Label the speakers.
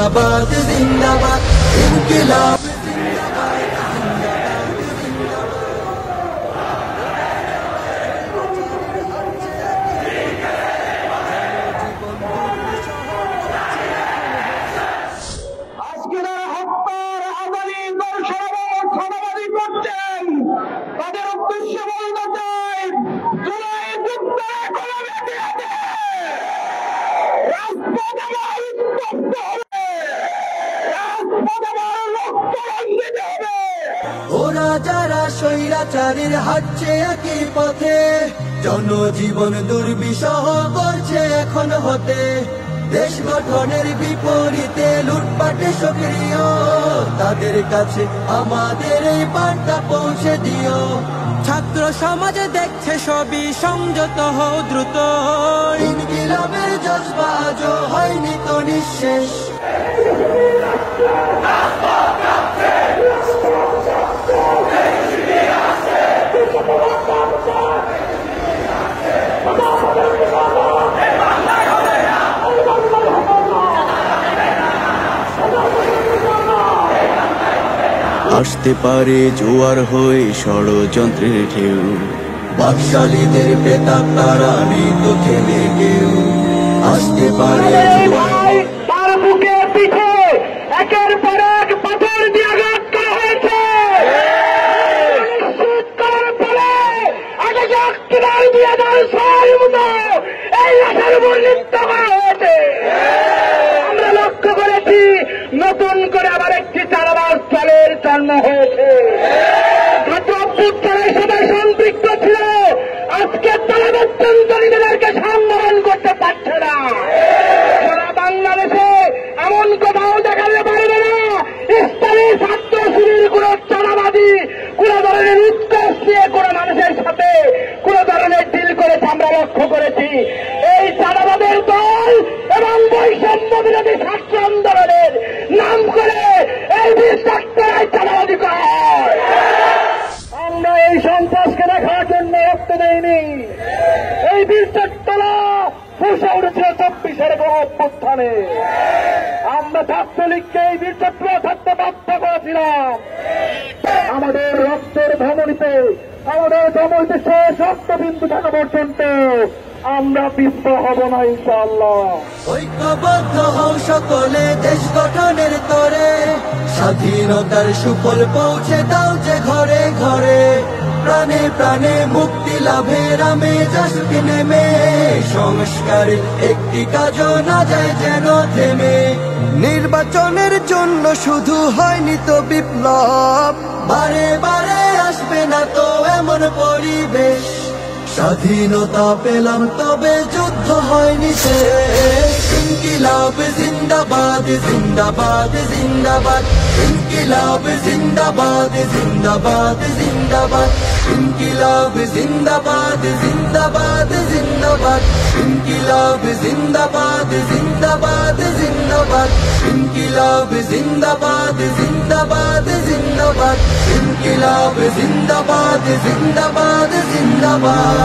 Speaker 1: জিন্দাবাদ জিন্দাবাদ ইনকিলাব ওরা যারা স্বৈরাচারের হাঁটছে একই পথে, জনজীবন দুর্বিষহ করছে এখন হতে। দেশ গঠনের বিপরীতে লুটপাটে সক্রিয়, তাদের কাছে আমাদের এই বার্তা পৌঁছে দিও।
Speaker 2: ছাত্র সমাজ দেখছে সবই, সংযত হও দ্রুত।
Speaker 1: ইনকিলাবের জজবা আজও হয়নি তো নিঃশেষ।
Speaker 3: আসতে পারে জোয়ার হয়ে ষড়যন্ত্রের ঢেউ,
Speaker 1: বাকশালীদের প্রেতাত্মারা তারা নেই তো থেমে কেউ। আসতে পারে
Speaker 4: তার বুকে পিঠে একের পর এক পাথর দিয়ে আঘাত করা হয়েছে। এই লাশের উপর নৃত্য করা হয়েছে। আমরা লক্ষ্য করেছি নতুন করে আবার একটি চাঁদাবাজ দলের জন্ম হয়েছে। গত অভ্যুত্থানের সাথে সম্পৃক্ত ছিল, আজকে তারা অত্যন্ত নিজেদেরকে সম্বোধন করতে পারছে না। সারা বাংলাদেশে এমন কোথাও দেখাতে পারবে না ইসলামী ছাত্র শিবির কোন চাঁদাবাজি, কোন ধরনের উৎকর্ষ নিয়ে কোন মানুষের সাথে কোন ধরনের ডিল করেছে আমরা লক্ষ্য করেছি। এই চাঁদাবাদের দল এবং বৈষম্য বিরোধী ছাত্র আন্দোলনের নাম করে এই বিশ্বস্তরায় চাঁদাবাজি করা হয়। আমরা এই সন্ত্রাসকে দেখার জন্য রক্ত দেইনি। এই বীরচট্টলা ফুসে উঠেছে 24-এর গণ-অভ্যুত্থানে। আমরা ছাত্রলীগকে এই বীরচট্টলা থাকতে বাধ্য করেছিলাম। আমাদের রক্তের ধমনীতে, আমাদের ধমনীতে শেষ রক্তবিন্দু থাকা পর্যন্ত আমরা বিফল হব না ইনশাআল্লাহ।
Speaker 1: ঐক্যবদ্ধ হও সকলে দেশ গঠনের তরে, স্বাধীনতার সুফল পৌঁছে দাও যে ঘরে ঘরে। প্রাণে প্রাণে মুক্তি লাভের আমেজ আসবে নেমে, সংস্কারে একটি কাজও না যায় যেন থেমে।
Speaker 3: নির্বাচনের জন্য শুধু হয়নি তো বিপ্লব,
Speaker 1: বারে বারে আসবে না তো এমন পরিবেশ। স্বাধীনতা পেলাম তবে যুদ্ধ হয়নি শেষ। ইনকিলাব জিন্দাবাদ জিন্দাবাদ জিন্দাবাদ ইনকিলাব জিন্দাবাদ জিন্দাবাদ জিন্দাবাদ ইনকিলাব জিন্দাবাদ জিন্দাবাদ জিন্দাবাদ ইনকিলাব জিন্দাবাদ জিন্দাবাদ জিন্দাবাদ ইনকিলাব জিন্দাবাদ জিন্দাবাদ জিন্দাবাদ ইনকিলাব জিন্দাবাদ জিন্দাবাদ জিন্দাবাদ।